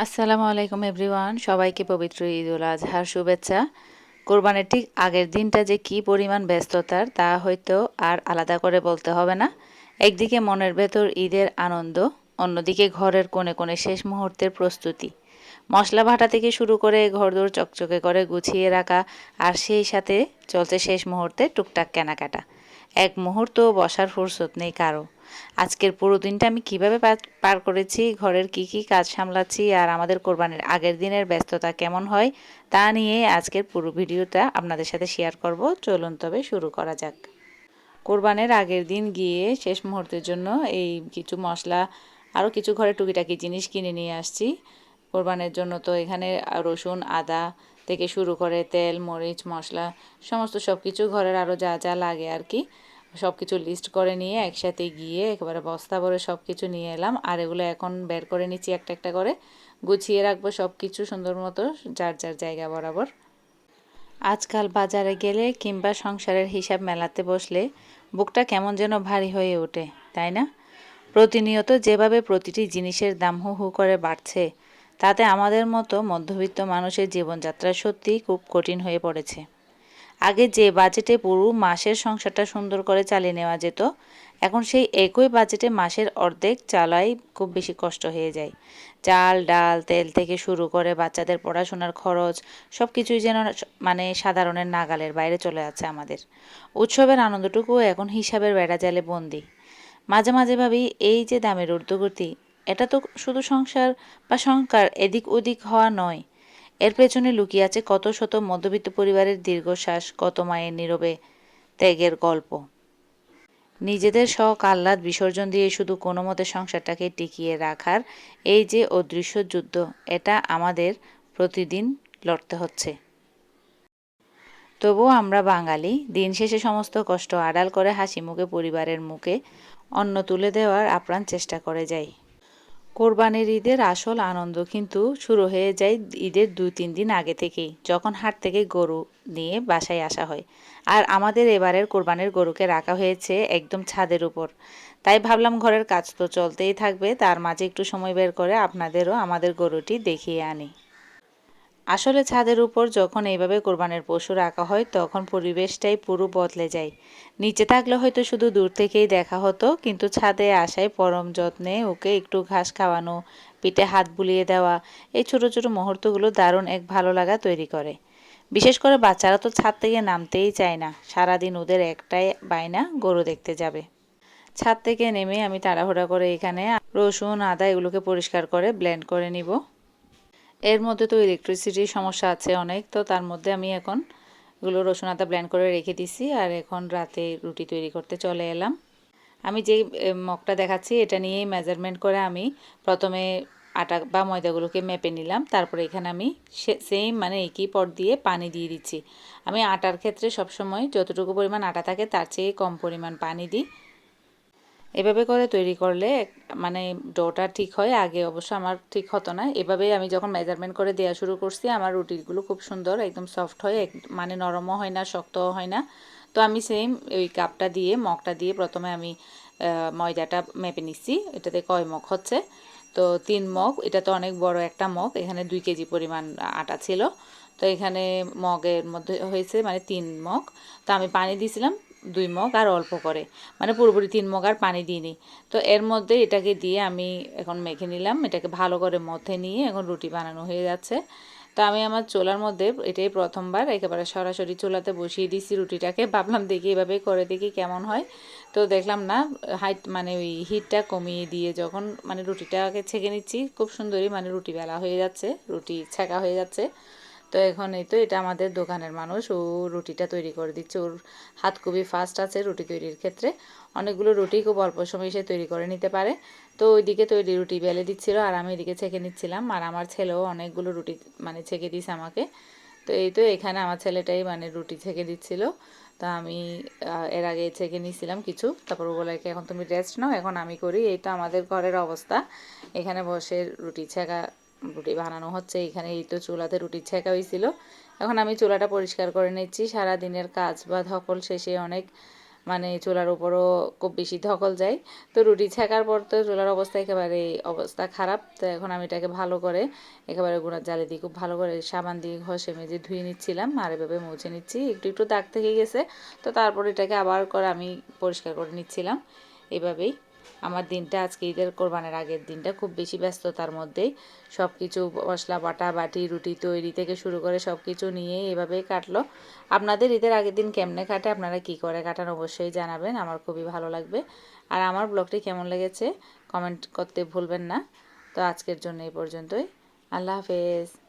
আসসালামু আলাইকুম এভরিওয়ান, সবাইকে পবিত্র ঈদ উল আজহার শুভেচ্ছা। কোরবানির ঠিক আগের দিনটা যে কি পরিমাণ ব্যস্ততার তা হয়তো আর আলাদা করে বলতে হবে না। একদিকে মনের ভেতর ঈদের আনন্দ, অন্যদিকে ঘরের কোণে কোণে শেষ মুহূর্তের প্রস্তুতি। মশলা বাটা থেকে শুরু করে ঘরদোর চকচকে করে গুছিয়ে রাখা, আর সেই সাথে চলছে শেষ মুহূর্তে টুকটাক কেনাকাটা। এক মুহূর্ত বসার ফুরসত নেই কারো। আজকের পুরো দিনটা আমি কিভাবে পার করেছি, ঘরের কি কি কাজ সামলাচ্ছি, আর আমাদের কোরবানির আগের দিনের ব্যস্ততা কেমন হয় তা নিয়ে আজকের পুরো ভিডিওটা আপনাদের সাথে শেয়ার করব। চলুন তবে শুরু করা যাক। কোরবানির আগের দিন গিয়ে শেষ মুহূর্তের জন্য এই কিছু মশলা, আরও কিছু ঘরে টুকিটাকি জিনিস কিনে নিয়ে আসছি কোরবানির জন্য। তো এখানে রসুন, আদা থেকে শুরু করে তেল, মরিচ, মশলা, সমস্ত সব কিছু ঘরের আরও যা যা লাগে আর কি, সব কিছু লিস্ট করে নিয়ে একসাথে গিয়ে একেবারে বস্তা ভরে সব কিছু নিয়ে এলাম। আর এগুলো এখন বের করে নিচ্ছি, একটা একটা করে গুছিয়ে রাখবো সব কিছু সুন্দর মতো যার যার জায়গা বরাবর। আজকাল বাজারে গেলে কিংবা সংসারের হিসাব মেলাতে বসলে বুকটা কেমন যেন ভারী হয়ে ওঠে, তাই না? প্রতিনিয়ত যেভাবে প্রতিটি জিনিসের দাম হু হু করে বাড়ছে, তাতে আমাদের মতো মধ্যবিত্ত মানুষের জীবনযাত্রা সত্যিই খুব কঠিন হয়ে পড়েছে। আগে যে বাজেটে পুরো মাসের সংসারটা সুন্দর করে চালিয়ে নেওয়া যেত, এখন সেই একই বাজেটে মাসের অর্ধেক চালাই খুব বেশি কষ্ট হয়ে যায়। চাল, ডাল, তেল থেকে শুরু করে বাচ্চাদের পড়াশোনার খরচ, সব কিছুই যেন মানে সাধারণের নাগালের বাইরে চলে যাচ্ছে আমাদের। উৎসবের আনন্দটুকুও এখন হিসাবের বেড়াজালে বন্দি। মাঝে মাঝে ভাবি, এই যে দামের ঊর্ধ্বগতি, এটা তো শুধু সংসার বা সংসার এদিক ওদিক হওয়া নয়, এর পেছনে লুকিয়ে আছে কত শত মধ্যবিত্ত পরিবারের দীর্ঘশ্বাস, কত মায়ের নীরবে ত্যাগের গল্প। নিজেদের শখ আহ্লাদ বিসর্জন দিয়ে শুধু কোনো মতে সংসারটাকে টিকিয়ে রাখার এই যে অদৃশ্য যুদ্ধ, এটা আমাদের প্রতিদিন লড়তে হচ্ছে। তবুও আমরা বাঙালি দিন শেষে সমস্ত কষ্ট আড়াল করে হাসি মুখে পরিবারের মুখে অন্ন তুলে দেওয়ার আপ্রাণ চেষ্টা করে যাই। কোরবানির ঈদের আসল আনন্দ কিন্তু শুরু হয়ে যায় ঈদের ২-৩ দিন আগে থেকেই, যখন হাট থেকে গরু নিয়ে বাসায় আসা হয়। আর আমাদের এবারের কোরবানির গরুকে রাখা হয়েছে একদম ছাদের উপর। তাই ভাবলাম ঘরের কাজ তো চলতেই থাকবে, তার মাঝে একটু সময় বের করে আপনাদেরও আমাদের গরুটি দেখিয়ে আনি। আসলে ছাদের উপর যখন এইভাবে কোরবানির পশু রাখা হয় তখন পরিবেশটাই পুরো বদলে যায়। নিচে থাকলে হয়তো শুধু দূর থেকেই দেখা হতো, কিন্তু ছাদে আসায় পরম যত্নে ওকে একটু ঘাস খাওয়ানো, পিঠে হাত বুলিয়ে দেওয়া, এই ছোট ছোট মুহূর্তগুলো দারুণ এক ভালো লাগা তৈরি করে। বিশেষ করে বাচ্চারা তো ছাদ থেকে নামতেই চায় না, সারাদিন ওদের একটাই বায়না গরু দেখতে যাবে। ছাদ থেকে নেমে আমি তাড়াহুড়া করে এখানে রসুন, আদা এগুলোকে পরিষ্কার করে ব্লেন্ড করে নিব। এর মধ্যে তো ইলেকট্রিসিটির সমস্যা আছে অনেক, তো তার মধ্যে আমি এখন এগুলো রসুন আদা ব্লেন্ড করে রেখে দিছি। আর এখন রাতে রুটি তৈরি করতে চলে এলাম। আমি যেই মগটা দেখাচ্ছি এটা নিয়েই মেজারমেন্ট করে আমি প্রথমে আটা বা ময়দাগুলোকে মেপে নিলাম। তারপরে এখানে আমি সেম মানে একই পট দিয়ে পানি দিয়ে দিচ্ছি। আমি আটার ক্ষেত্রে সবসময় যতটুকু পরিমাণ আটা থাকে তার চেয়ে কম পরিমাণ পানি দিই। এভাবে করে তৈরি করলে মানে ডোটা ঠিক হয়। আগে অবশ্য আমার ঠিক হতো না। এভাবেই আমি যখন মেজারমেন্ট করে দেওয়া শুরু করছি, আমার রুটিগুলো খুব সুন্দর একদম সফট হয়, মানে নরমও হয় না, শক্তও হয় না। তো আমি সেম ওই কাপটা দিয়ে মগটা দিয়ে প্রথমে আমি ময়দাটা মেপে নিচ্ছি, এটাতে কয় মগ হচ্ছে। তো ৩ মগ, এটা তো অনেক বড় একটা মগ, এখানে ২ কেজি পরিমাণ আটা ছিল। তো এখানে মগের মধ্যে হয়েছে মানে ৩ মগ। তো আমি পানি দিয়েছিলাম ২ মগ আর অল্প করে, মানে পুরোপুরি ৩ মগ আর পানি দিইনি। তো এর মধ্যে এটাকে দিয়ে আমি এখন মেখে নিলাম, এটাকে ভালো করে মথে নিয়ে এখন রুটি বানানো হয়ে যাচ্ছে। তো আমি আমার চুলার মধ্যে এটাই প্রথমবার একেবারে সরাসরি চুলাতে বসিয়ে দিচ্ছি রুটিটাকে। ভাবলাম দেখি এভাবে করে দেখি কেমন হয়। তো দেখলাম না, হাইট মানে ওই হিটটা কমিয়ে দিয়ে যখন মানে রুটিটাকে ছেঁকে নিচ্ছি, খুব সুন্দরই মানে রুটি বেলা হয়ে যাচ্ছে, রুটি ছেঁকা হয়ে যাচ্ছে। তো এখন এই তো এটা আমাদের দোকানের মানুষ, ও রুটিটা তৈরি করে দিচ্ছে। ওর হাত খুবই ফাস্ট আছে রুটি তৈরির ক্ষেত্রে, অনেকগুলো রুটি খুব অল্প সময় সে তৈরি করে নিতে পারে। তো ওইদিকে তৈরি রুটি বেলে দিচ্ছিল আর আমি এদিকে ছেঁকে নিচ্ছিলাম। আর আমার ছেলেও অনেকগুলো রুটি মানে ছেঁকে দিছে আমাকে। তো এই তো এখানে আমার ছেলেটাই মানে রুটি ছেঁকে দিচ্ছিল। তা আমি এর আগে ছেঁকে নিয়েছিলাম কিছু, তারপর বলে এখন তুমি রেস্ট নাও, এখন আমি করি। এই তো আমাদের ঘরের অবস্থা, এখানে বসে রুটি ছেঁকা, রুটি বানানো হচ্ছে। এখানে এই তো চুলাতে রুটি ছেঁকা হয়েছিল। এখন আমি চুলাটা পরিষ্কার করে নিচ্ছি। সারা দিনের কাজ বা ধকল শেষে অনেক মানে চুলার উপরও খুব বেশি ধকল যায়। তো রুটি ছেঁকার পর তো চুলার অবস্থা একেবারে অবস্থা খারাপ। তো এখন আমি এটাকে ভালো করে একেবারে গুঁড়ার জালে দিয়ে খুব ভালো করে সাবান দিয়ে ঘষে মেজে ধুয়ে নিচ্ছিলাম, আর এভাবে মুছে নিচ্ছি। একটু একটু দাগ থেকে গেছে, তো তারপর এটাকে আবার করে আমি পরিষ্কার করে নিচ্ছিলাম। এভাবেই আমার দিনটা আজকে ঈদের কোরবানের আগের দিনটা খুব বেশি ব্যস্ততার মধ্যেই সব কিছু মশলা বাটা বাটি রুটি তৈরি থেকে শুরু করে সব কিছু নিয়ে এভাবেই কাটলো। আপনাদের ঈদের আগের দিন কেমনে কাটে, আপনারা কি করে কাটান অবশ্যই জানাবেন, আমার খুবই ভালো লাগবে। আর আমার ব্লগটি কেমন লেগেছে কমেন্ট করতে ভুলবেন না। তো আজকের জন্য এই পর্যন্তই। আল্লাহ হাফেজ।